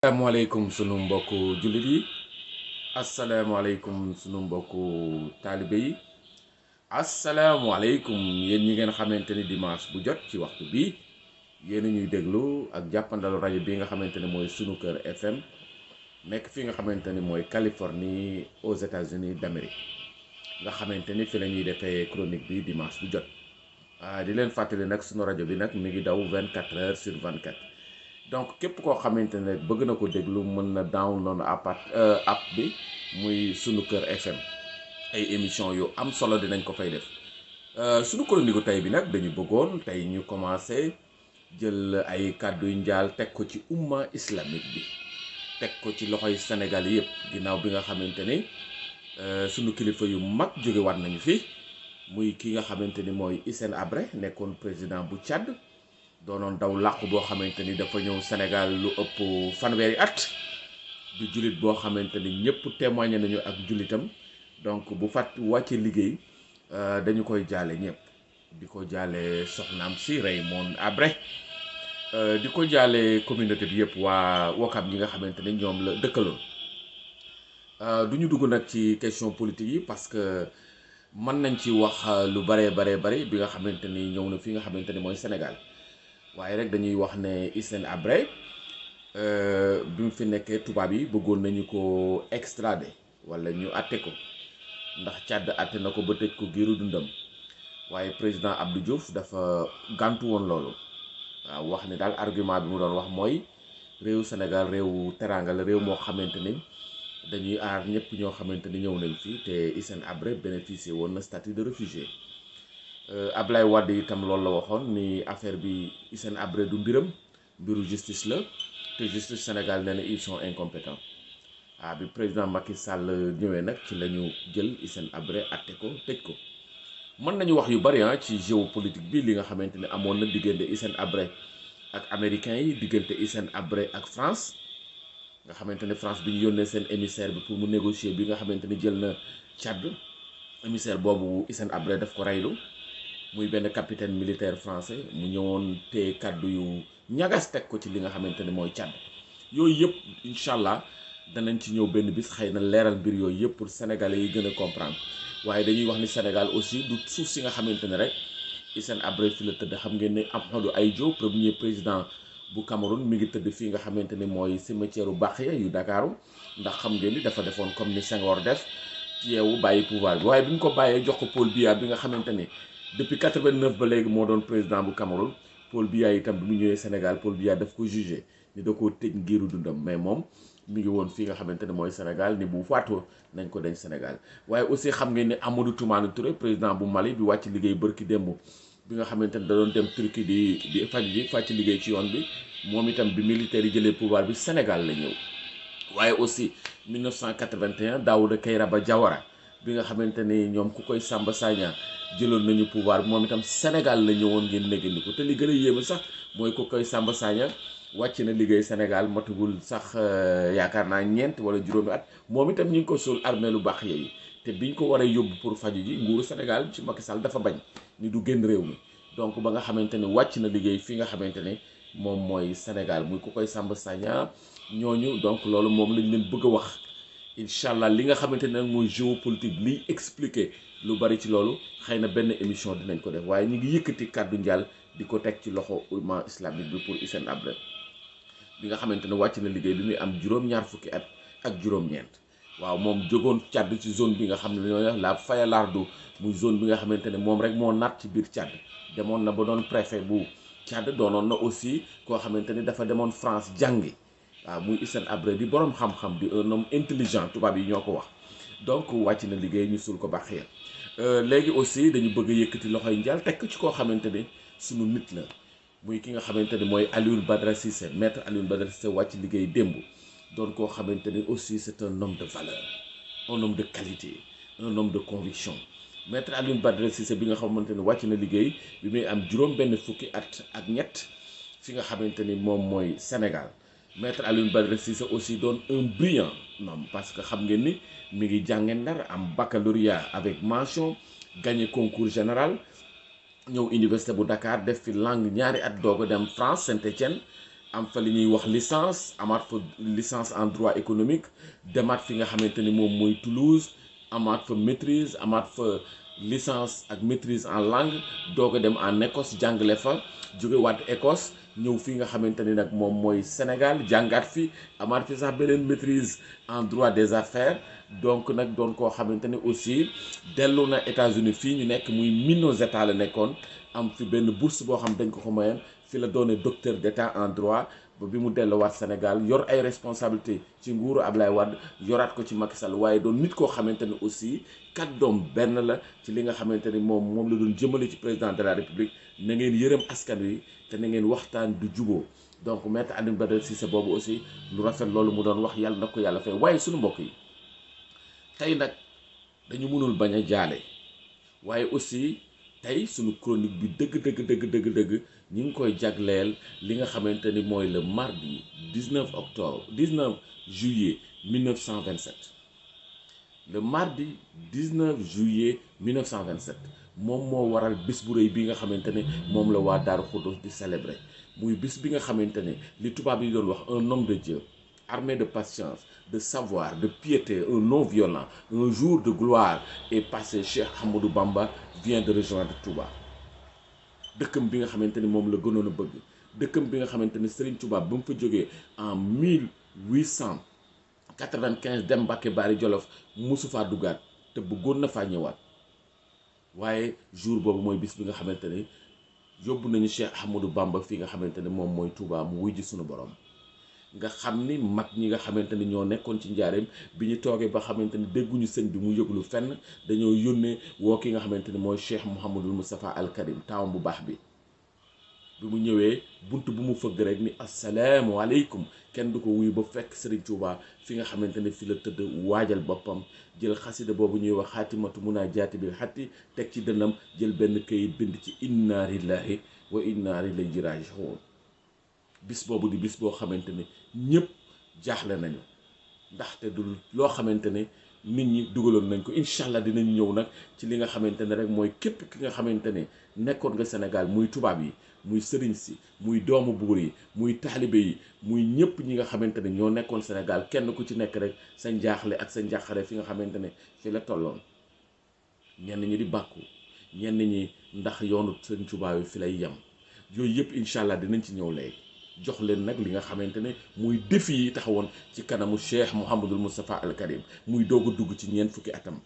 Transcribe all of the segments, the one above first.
asalaamaaleykum sunu mbokku jullit yi asalaamaaleykum sunu mbokku taalibe yi asalaamaaleykum yéen ñi ngeen xamante ni dimanche bu jot ci waxtu bi yéen a ñuy déglu ak jàppandalu rajo bi nga xamante ne mooy sunu kër FM nekk fi nga xamante ni mooy Californie aux États-Unis d'Amérique nga xamante ni fi la ñuy defee chronique bi dimanche bu jot di leen fàttali nag sunu rajo bi nag mi ngi daw 24 heures sur 24. donc képp koo xamante ne bëgg na ko déglu mën na download app bi muy sunu kër FM ay émission yu am solo dinañ ko fay def sunu chronique tey bi nag dañu bëggoon tey ñu commencé jël ay kàddu njaal teg ko ci umma islamique bi teg ko ci loxoy Sénégal yëpp ginnaaw bi nga xamante ni sunu kilifa yu mag jóge waat nañu fi muy ki nga xamante ni mooy Hissène Habré nekkoon président bu Tchad doonoon daw làqu boo xamante ni dafa ñëw Sénégal lu ëpp fanweeri at du jullit boo xamante ni ñëpp témoigné nañu ak jullitam donc bu wàccee liggéey dañu koy jaale ñëpp di ko jaale soxnaam si Raymond Habré di ko jaale communauté bi yëpp waa Wakam ñi nga xamante ni ñoom la dëkkaloon du ñu dugg nag ci question politique yi parce que mën nañ ci wax lu bare bi nga xamante ni ñëw na fi nga xamante ni mooy Sénégal waaye rek dañuy wax ne Hissène Habré bi mu fi nekkee tubaab yi bëggoon nañu ko extrader wala ñu àtte ko ndax Tchad àtte na ko ba tëj ko giiru dundam waaye président Abdou Diouf dafa gàntu woon loolu waaw wax ne daal argument bi mu doon wax mooy réewu Sénégal réewu teraanga la réew moo xamante ni dañuy aar ñëpp ñoo xamante ni ñëw nañ fi te Hissène Habré bénéficié woon na statut de réfugié Ablaye Wade itam loolu la waxoon ni affaire bi Hissène Habré du mbiru justice la te justice Sénégal nee na ils sont incompétents bi président Macky Sall ñëwee nag ci la ñu jël Hissène Habré atte ko tëj ko mën nañu wax yu bari ci géopolitique bi li nga xamante ne amoon na diggante Hissène Habré ak américains yi diggante Hissène Habré ak France nga xamante ne France bi ñu yónnee seen émissaire bi pour mu négocier bi nga xamante ni jël na Tchad émissaire boobu Hissène Habré daf ko reylu muy benn capitaine militaire français mu ñëwoon te kàddu yu ñagas teg ko ci li nga xamante ne mooy Tchad yooyu yëpp incha allah danañ ci ñëw benn bis xëy na leeral mbir yooyu yëpp pour sénégalais yi gën a comprendre waaye dañuy wax ni Sénégal aussi du suuf si nga xamante ne rek Hissène Habré fi la tëdd xam ngeen ne Ahmadou Ahidjo premier président bu Cameroun mi ngi tëdd fii nga xamante ni mooy cimetière u Bakhia yu Dakaaru ndax xam ngeen ni dafa defoon comme ni Senghor def ci yeewu bàyyi pouvoir bi waaye bi ñu ko bàyyee jox ko Paul Biya bi nga xamante ni depuis 89 ba léegi moo doon président bu Cameroun Paul Biya itam bi mu ñëwee Sénégal Paul Biya daf ko jugé ni da koo tëj ngiru dundam mais moom mi ngi woon fii nga xamante ne mooy Sénégal ni bu faatoo nañ ko denc Sénégal waaye aussi xam ngeen ni Amadou Toumani Touré président bu Mali bi wàcc liggéey bërki démb bi nga xamante ne da doon dem Turquie di fàcc liggéey ci yoon bi moom itam bi militaires yi jëlee pouvoir bi Sénégal la ñëw waaye aussi 1981 Daouda Kayraba Diawara bi nga xamante ni ñoom ku koy Samba Sagna jëloon nañu pouvoir bi moom itam Sénégal la ñëwoon ngeen néggandi ko te li gën a yéeme sax mooy ku koy Samba Sagna wàcc na liggéey Sénégal matagul sax yaakaar naa ñeent wala juróomi at moom itam ñu ngi ko suul armée lu baax yi te biñ ko waree yóbbu pour faju ji nguuru Sénégal ci Macky Sall dafa bañ ni du génn réew mi donc ba nga xamante ne wàcc na liggéey fi nga xamante ne moom mooy Sénégal muy ku koy Samba Sagna ñooñu donc loolu moom lañ leen bëgg a wax incha allah li nga xamante ne nag mooy géopolitique liy expliquer lu bari ci loolu xëy na benn émission dinañ ko def waaye ñu ngi yëkkati kàddu njaal di ko teg ci loxo umma islamique bi pour Hissène Habré bi nga xamante ne wàcc na liggéey bi muy am juróom-ñaar fukki at ak juróom-ñeent waaw moom jógoon Tchad ci zone bi nga xam ne ñoo wax la Fayalardo muy zone bi nga xamante ne moom rek moo naat ci biir Tchad demoon na ba doon préfet bu Tchad doonoon na aussi koo xamante ni dafa demoon France jàngi waaw muy Hissène Habré di borom xam-xam di un homme intelligent tubaab yi ñoo ko wax donc wàcc na liggéey ñu suul ko Bakhia léegi aussi dañu bëgg a yëkkati loxoy njaal tekk ci koo xamante ni sunu nit la muy ki nga xamante ni mooy Alioune Badara Cissé maître Alioune Badara Cissé wàcc liggéey démb doon koo xamante ni aussi c'est un homme de valeur un homme de qualité un homme de conviction maître Alioune Badara Cissé bi nga xamante ni wàcc na liggéey bi muy am juróom benn fukki at ak ñett fi nga xamante ni moom mooy Sénégal maître Alioune Badara Cissé aussi doon un brillant homme parce que xam ngeen ni mi ngi jànge Ndar am baccalauréat avec mention gagné concours général ñëw université bu Dakar def fi langue ñaari at doog a dem France Saint-Étienne am fa li ñuy wax licence amaat fa licence en droit économique demaat fi nga xamante ni moom mooy Toulouse amaat fa maîtrise amaat fa licence ak maîtrise en langue doog a dem en Écosse jàngale fa jóge waat Écosse ñëw fi nga xamante ni nag moom mooy Sénégal jàngaat fi amaat fi sax beneen maîtrise en droit des affaires donc nag doon koo xamante ni aussi dellu na États-Unis fii ñu nekk muy Minnesota la nekkoon am fi benn bourse boo xam dañ ko mayoon fi la doone docteur d'état en droit ba bi mu delluwaat Sénégal yor ay responsabilité ci nguuru Ablaye Wade yoraat ko ci Macky Sall waaye doon nit koo xamante ni aussi kàddoom benn la ci li nga xamante ni moom la doon jëmale ci président de la République na ngeen yërëm askan wi te na ngeen waxtaan du juboo donc maître Alioune Badara Cissé boobu aussi lu rafet loolu mu doon wax yàlla na ko yàlla fay waaye suñu mbokk yi tey nag dañu mënul bañ a jaale waaye aussi tey suñu chronique bi dëgg ñi ngi koy jagleel li nga xamante ni mooy le mardi 19 juillet 1927 le mardi 19 juillet 1927 moom moo waral bis bu rëy bi nga xamante ne moom la waa Daaru Xudoos di célébrer muy bis bi nga xamante ne li tubaab yi doon wax un homme de Dieu armé de patience de savoir de piété un non violent un jour de gloire est passé. Cheikh Ahmadou Bamba vient de rejoindre Touba. dëkkam bi nga xamante ni moom la gënoon a bëgg dëkkam bi nga xamante ni Serigne Touba ba mu fa jógee en 1895 dem Mbàkke Baari Jolof musu faa duggaat te bëggoon na faa ñëwaat waaye jour boobu mooy bis bi nga xamante ni yóbbu nañu Cheikh Ahmadou Bamba fi nga xamante ni moom mooy Touba mu wuy ji sunu borom. nga xam ni mag ñi nga xamante ni ñoo nekkoon ci njaareem bi ñu toogee ba xamante ni dégguñu sëñ bi mu yëglu fenn dañoo yónnee woo ki nga xamante ni mooy Cheikh Mouhamadul Moustapha Al Karim taawam bu baax bi mu ñëwee bunt bu mu fëgg rek ni asalaamualeykum kenn du ko wuyu ba fekk Serigne Touba fi nga xamante ni fi la tëdd waajal boppam jël xasida boobu ñuy wax xaatimatu munaa jaati bil xatti teg ci dënnam jël benn këyit bind ci inna lillahi wa inna ilayhi raaji'uun bis boobu di bis boo xamante ne ñëpp jaaxle nañu ndaxte du loo xamante ne nit ñi dugaloon nañ ko incha allah dinañ ñëw nag ci li nga xamante ne rek mooy képp ki nga xamante ne nekkoon nga Sénégal muy tubaab yi muy sëriñ si muy doomu buur yi muy taalibe yi muy ñëpp ñi nga xamante ne ñoo nekkoon Sénégal kenn ku ci nekk rek sa njaaxle ak sa njaaxare fi nga xamante ne fi la tolloon ñenn ñi di bàkku ñenn ñi ndax yoonu sëriñ Tuubaa yi fi lay yem yooyu yëpp incha allah dinañ ci ñëw léegi. jox leen nag li nga xamante ne muy défi yi taxawoon ci kanamu Cheikh Mouhamadul Moustapha Al Karim muy doog a dugg ci ñeent fukki atam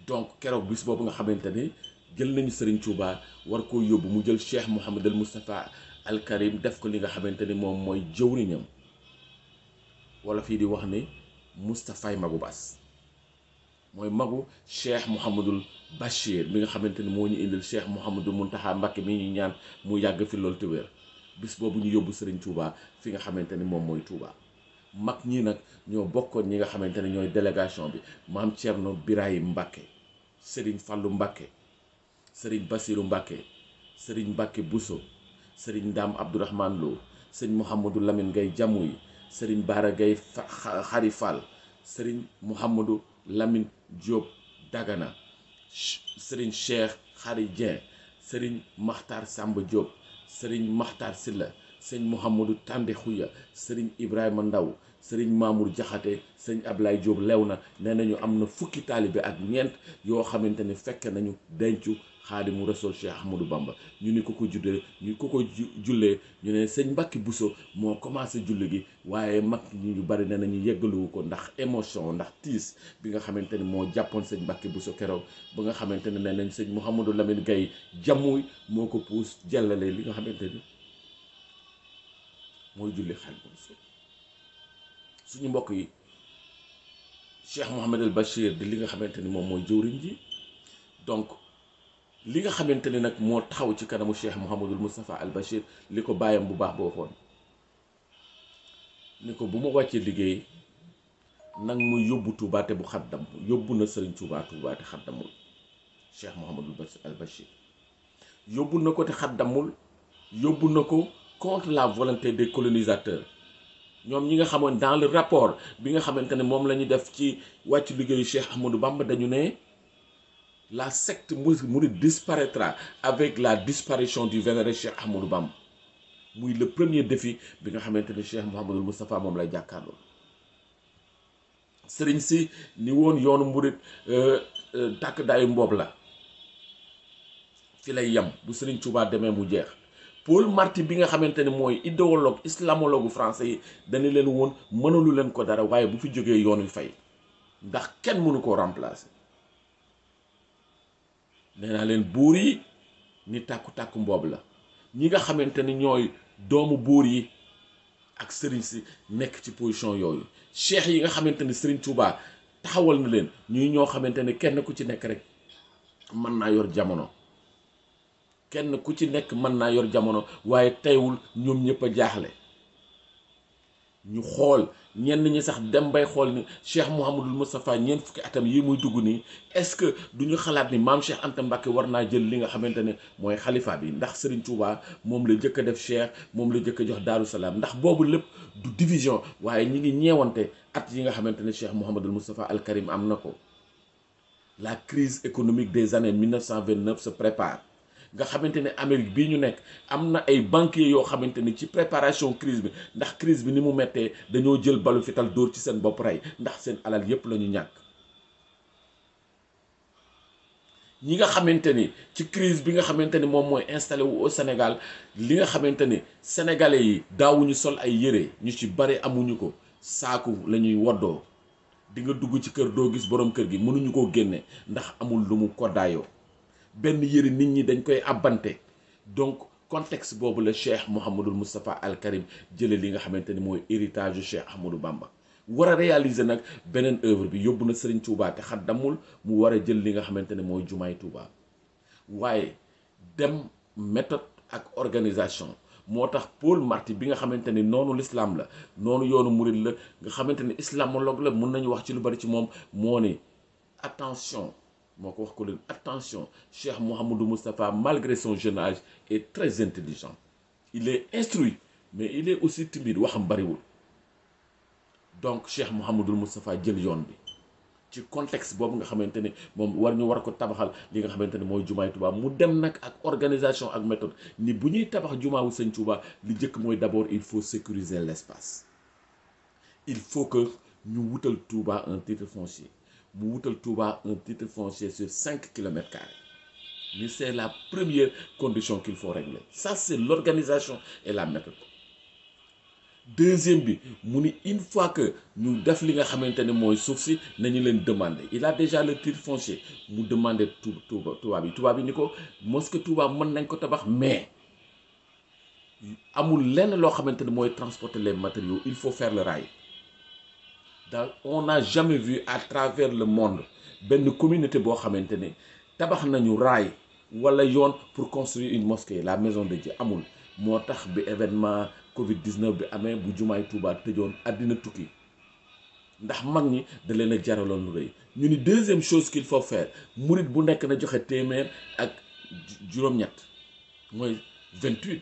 donc keroog bis boobu nga xamante ne jël nañu Serigne Touba war koo yóbbu mu jël Cheikh Mouhamadul Moustapha Al Karim def ko li nga xamante ni moom mooy jëwriñam wala fii di wax ni Moustapha magu Bass mooy magu Cheikh Mouhamadul Bachir mi nga xamante ni moo ñu indil Cheikh Mouhamadul Mountakha Mbacké mi ñu ñaan mu yàgg fi loolu te wér bis boobu ñu yóbbu Serigne Touba fi nga xamante ni moom mooy Touba mag ñi nag ñoo bokkoon ñi nga xamante ne ñooy délégation bi maam Thierno Birahim Mbacké Serigne Fallou Mbacké Serigne Bassirou Mbacké Serigne Mbacké Bousso Serigne Ndam Abdourahmane Lo Serigne Mouhamadou Lamine Gaye Jamouy Serigne Bara Gaye Khary Fall Serigne Mouhamadou Lamine Diop Dagana Serigne Cheikh Khary Dieng Serigne Makhtar Samba Diop Serigne Makhtar Silla sëñ Mouhamadou Tande Khouya Serigne Ibrahima Ndaw Serigne Mamour Diakhaté sëñ Ablaye Diop lew na nee nañu am na fukki taalibe ak ñeent yoo xamante ne fekk nañu dencu Xaadimu Rasuul Cheikh Ahmadou Bamba ñu ni ko jullee ñu ne sëñ Mbacke Bousso moo commencé julli gi waaye mag ñu bari ne nañu yeggaluwu ko ndax émotion ndax tiis bi nga xamante ne moo jàppoon sëñ Mbacke Bousso keroog ba nga xamante ne nee nañ sëñ Mouhamadou Lamine Gaye Jamouy moo ko puus jàllale li nga xamante ni mooy julli Xaadimu Rasuul suñu mbokk yi Cheikh Mouhamed El Bachir di li nga xamante ni moom mooy jëwriñ ji donc li nga xamante ni nag moo taxaw ci kanamu Cheikh Mouhamadul Moustapha Al Bachir li ko bàyyam bu baax ba waxoon ni ko bu ma wàccee liggéey nag mu yóbbu Touba te bu xaddam yóbbu na Serigne Touba te xaddamul Cheikh Mouhamadul Al Bachir yóbbu na ko te xaddamul yóbbu na ko contre la volonté des colonisateurs ñoom ñi nga xamoon dans le rapport bi nga xamante ne moom la ñu def ci wàccu liggéeyu Cheikh Ahmadou Bamba dañu ne la secte mouride disparaîtra avec la disparition du vénéré Cheikh Ahmadou Bamba muy le premier défi bi nga xamante ne Cheikh Mouhamadul Moustapha moom lay jàkkaarloo. sëriñ si ni woon yoonu murit tàkk daayu mboob la fi lay yem bu sëriñ Touba demee mu jeex. Paul Marty bi nga xamante ne mooy idéologue islamologue français yi dañu leen woon mënalu leen ko dara waaye bu fi jógee yoon wi fay ndax kenn mënu koo remplacer. nee naa leen buur yi ni tàkku-tàkku mboob la ñi nga xamante ni ñooy doomu buur yi ak sëriñ si nekk ci position yooyu cheikh yi nga xamante ni sëriñ Touba taxawal na leen ñuy ñoo xamante ne kenn ku ci nekk rek mën naa yor jamono kenn ku ci nekk mën naa yor jamono waaye teywul ñoom ñëpp a jaaxle ñu xool ñenn ñi sax dem bay xool ni Cheikh Mouhamadul Moustapha ñeent fukki atam yi muy dugg nii est-ce que du ñu xalaat ni maam Cheikh Anta Mbacké war naa jël li nga xamante ne mooy xalifa bi ndax Serigne Touba moom la jëkk a def Cheikh moom la jëkk a jox Daaru Salaam ndax boobu lépp du division waaye ñi ngi ñeewante at yi nga xamante ne Cheikh Mouhamadul Moustapha Al Karim am na ko. La crise économique des années 1929 se prépare. nga xamante ne Amérique bii ñu nekk am na ay banquiers yoo xamante ni ci préparation crise bi ndax crise bi ni mu mettee dañoo jël balu fital dóor ci seen bopp rey ndax seen alal yépp la ñu ñàkk. ñi nga xamante ni ci crise bi nga xamante ni moom mooy installé wu au Sénégal li nga xamante ni sénégalais yi daawuñu sol ay yére ñu ci bare amuñu ko saaku la ñuy woddoo di nga dugg ci kër doo gis borom kër gi mënuñu koo génne ndax amul lu mu koddaayoo. benn yëri nit ñi dañ koy abbante donc contexte boobu la Cheikh Mouhamadul Moustapha Al Karim jële li nga xamante ni mooy héritage yu Cheikh Ahmadou Bamba war a réaliser nag beneen œuvre bi yóbbu na Serigne Touba te xat damul mu war a jël li nga xamante ne mooy jumaay Touba waaye dem méthode ak organisation moo tax Paul Marty bi nga xamante ni noonu l'islam la noonu yoonu murid la nga xamante ni islamologue la mun nañu wax ci lu bari ci moom moo ni attention moo ko wax ko leen attention Cheikh Mouhamadou Moustapha malgré son jeune âge est très intelligent il est instruit mais il est aussi timide waxam bariwul donc Cheikh Mouhamadou Moustapha jël yoon bi ci contexte boobu nga xamante ni moom war ko tabaxal li nga xamante ni mooy jumaay Touba mu dem nag ak organisation ak méthode ni bu ñuy tabax jumaa wu Sëñ Touba li njëkk mooy d'abord il faut sécuriser l'espace il faut que ñu wutal Touba un titre foncier mu wutal Touba un titre foncier sur 5 kilomètres carrés mais c'est la première condition qu'il faut régler ça c'est l'organisation et la méthode. Deuxième bi mu ni une fois que ñu def li nga xamante ne mooy suuf si nañu leen demander il a déjà le titre foncier mu demander Touba bi ni ko mosquée Touba mën nañ ko tabax mais amul lenn loo xamante ne mooy transporter les matériaux il faut faire le rail. On n'a jamais vu à travers le monde benn communauté boo xamante ne tabax nañu raay wala yoon pour construire une mosquée la maison de Dieu amul moo tax bi événement Covid-19 bi amee bu jumaay Touba tëjoon àddina tukki ndax mag ñi da leen a jaraloon lu rëy ñu ni deuxième chose qu'il faut faire murit bu nekk na joxe téeméer ak juróom-ñett mooy 28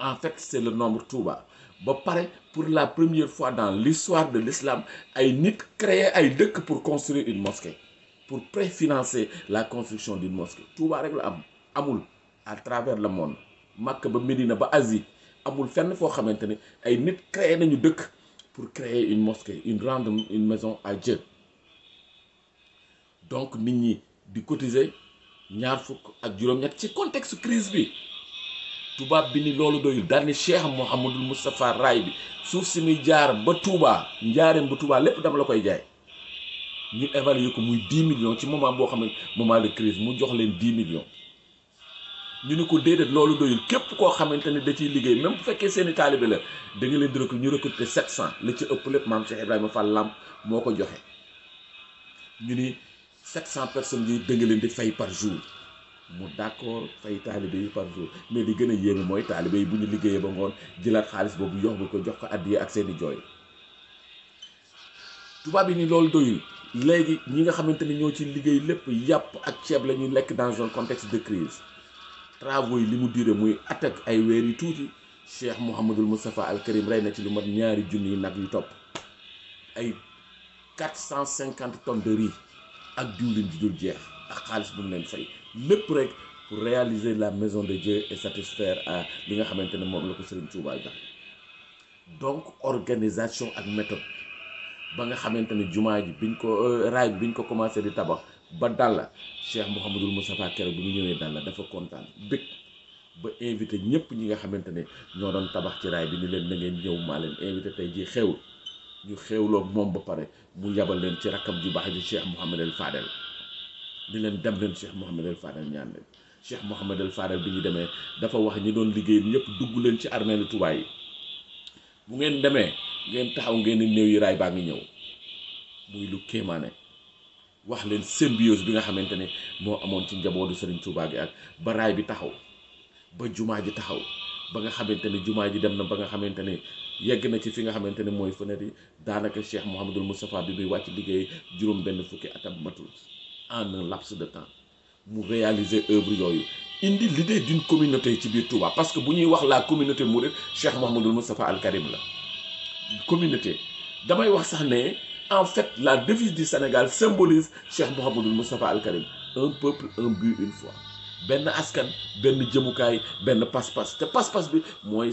en fait c'est le nombre Touba. ba pare pour la première fois dans l'histoire de l'islam ay nit créer ay dëkk pour construire une mosquée pour préfinancer la construction d'une mosquée Touba rek la am amul à travers le monde Makka ba Médina ba Asie amul fenn foo xamante ne ay nit créer nañu dëkk pour créer une mosquée rendre une maison à Dieu donc nit ñi di cotiser ñaar fukk ak juróom-ñett ci contexte crise bi tubaab bi ni loolu doyul daal ni Cheikh Mouhamadul Moustapha raay bi suuf si muy jaar ba Touba njaareem ba Touba lépp dama la koy jaay ñu évaluer ko muy 10 millions ci moment boo xam ne moment de crise mu jox leen 10 millions ñu ni ko déedéet loolu doyul képp koo xamante ne da ciy liggéey même bu fekkee seeni taalibe la da nga leen di recruter ñu recruter 700 la ci ëpp lépp maam Cheikh Ibrahima Fall Lamp moo ko joxe ñu ni 700 personnes yi da nga leen di fay par jour. mu d'accord fay taalibe yi par jour mais li gën a yéeme mooy taalibe yi bu ñu liggéeyee ba ngoon jëlaat xaalis boobu jox ko addiya ak seeni jooy tubaab yi ni loolu doyul léegi ñi nga xamante ni ñoo ci liggéey lépp yàpp ak ceeb la ñuy lekk dans un contexte de crise travaux yi li mu duré muy at ak ay weer yu tuuti Cheikh Mouhamadul Moustapha Al Karim rey na ci lu mat 2 junni nag yu topp ay 450 tonnes de riz ak diwlin di dul jeex ak xaalis bu mu leen fay lépp rek pour réaliser la maison de Dieu et satisfaire à li nga xamante ne moom la ko Serigne Touba jox. Donc organisation ak méthode ba nga xamante ne jumaa ji biñ ko raay bi biñ ko commencé di tabax ba Dalla Cheikh Mouhamadul Moustapha keroog bi mu ñëwee Dalla dafa kontaan bëgg ba invité ñëpp ñi nga xamante ne ñoo doon tabax ci raay bi ni leen na ngeen ñëw maa leen invité tey jii xew ñu xewloo moom ba pare mu yabal leen ci rakkam ju baax ji Cheikh Mouhamad El Fadel ni leen dem leen Cheikh Mouhamad El Fadel ñaan leen Cheikh Mouhamad El Fadel bi ñu demee dafa wax ñi doon liggéey ñëpp dugg leen ci armeelu Tuubaa yi bu ngeen demee ngeen taxaw ngeen di néew yi raay baa ngi ñëw muy lu kéemaane wax leen symbiose bi nga xamante ne moo amoon ci njabootu Serigne Touba gi ak ba raay bi taxaw ba jumaa ji taxaw ba nga xamante ne jumaa ji dem na ba nga xamante ne yegg na ci fi nga xamante ne mooy fenêtre yi daanaka Cheikh Mouhamadul Moustapha bi muy wàcc liggéey juróom benn fukki atam matul en un laps de temps mu réaliser œuvre yooyu indi l'idée d'une communauté ci biir Touba parce que bu ñuy wax la communauté mouride Cheikh Mouhamadul Moustapha Al Karim la communauté damay wax sax ne en fait la devise du Sénégal symbolise Cheikh Mouhamadul Moustapha Al Karim un peuple un but une foi benn askan benn jëmukaay benn pas-pas te pas-pas bi mooy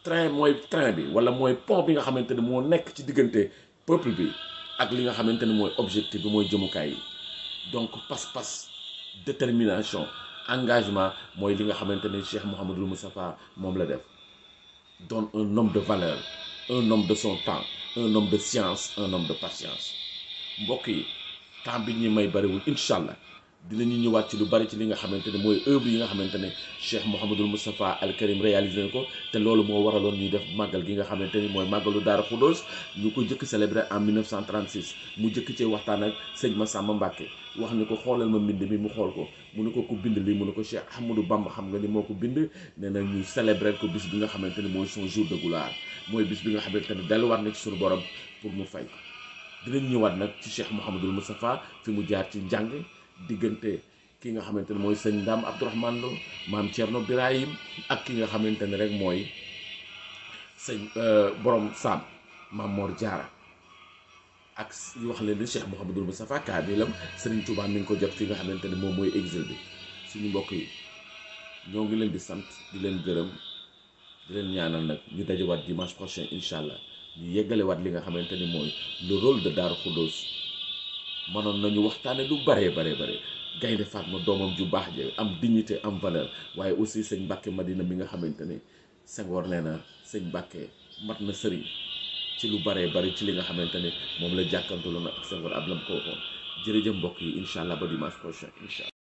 train bi wala mooy pont bi nga xamante ne moo nekk ci diggante peuple bi ak li nga xamante ne mooy objectif bi mooy jëmukaay yi donc pas-pas détermination engagement mooy li nga xamante ne Cheikh Mouhamadul Moustapha moom la def doon un homme de valeur un homme de son temps un homme de science un homme de patience mbokk yi temps bi ñi may bariwul incha allah dinañu ñëwaat ci lu bari ci li nga xamante ne mooy œuvre yi nga xamante ne Cheikh Mouhamadul Moustapha Al Karim réalisé na ko te loolu moo waraloon ñuy def màggal gi nga xamante ni mooy màggalu Daara Khoudoss ñu ko jëkk célébré en 1936 mu jëkk cee waxtaan ak sëñ Massamba Mbacké wax ni ko xoolal ma mbind mi mu xool ko mu ne ko ku bind lii mu ne ko Cheikh Ahmadou Bamba xam nga ni moo ko bind nee na ñu célébré ko bis bi nga xamante ne mooy son jour de gloire mooy bis bi nga xamante ne delluwaat na ci suñu borom pour mu fay dinañ ñëwaat nag ci Cheikh Mouhamadul Moustapha fi mu jaar ci njàng diggante ki nga xamante ne mooy sëñ Ndam Abdourahmane Lo maam Thierno Birahim ak ki nga xamante ne rek mooy sëñ borom Sam maam Mor Diarra ak wax leen ni Cheikh Mouhamadul Moustapha kaamilam Serigne Touba mi ngi ko jot fi nga xamante ne moom mooy exil bi suñu mbokk yi ñoo ngi leen di sant di leen gërëm di leen ñaanal nag ñu dajewaat dimanche prochain incha allah ñu yeggalewaat li nga xamante ni mooy le rôle de Daara Khoudoss mënoon nañu waxtaane lu bare Gaynde Fatma doomam ju baax ja am dignité am valeur waaye aussi sëñ Mbàkke Madina mi nga xamante ni Senghor nee na sëñ Mbàkke mat na sëriñ ci lu bari ci li nga xamante ne moom la jàkkantaloon ak Senghor ab lam ko waxoon jërëjëf mbokk yi incha allah ba dimanche prochain incha allah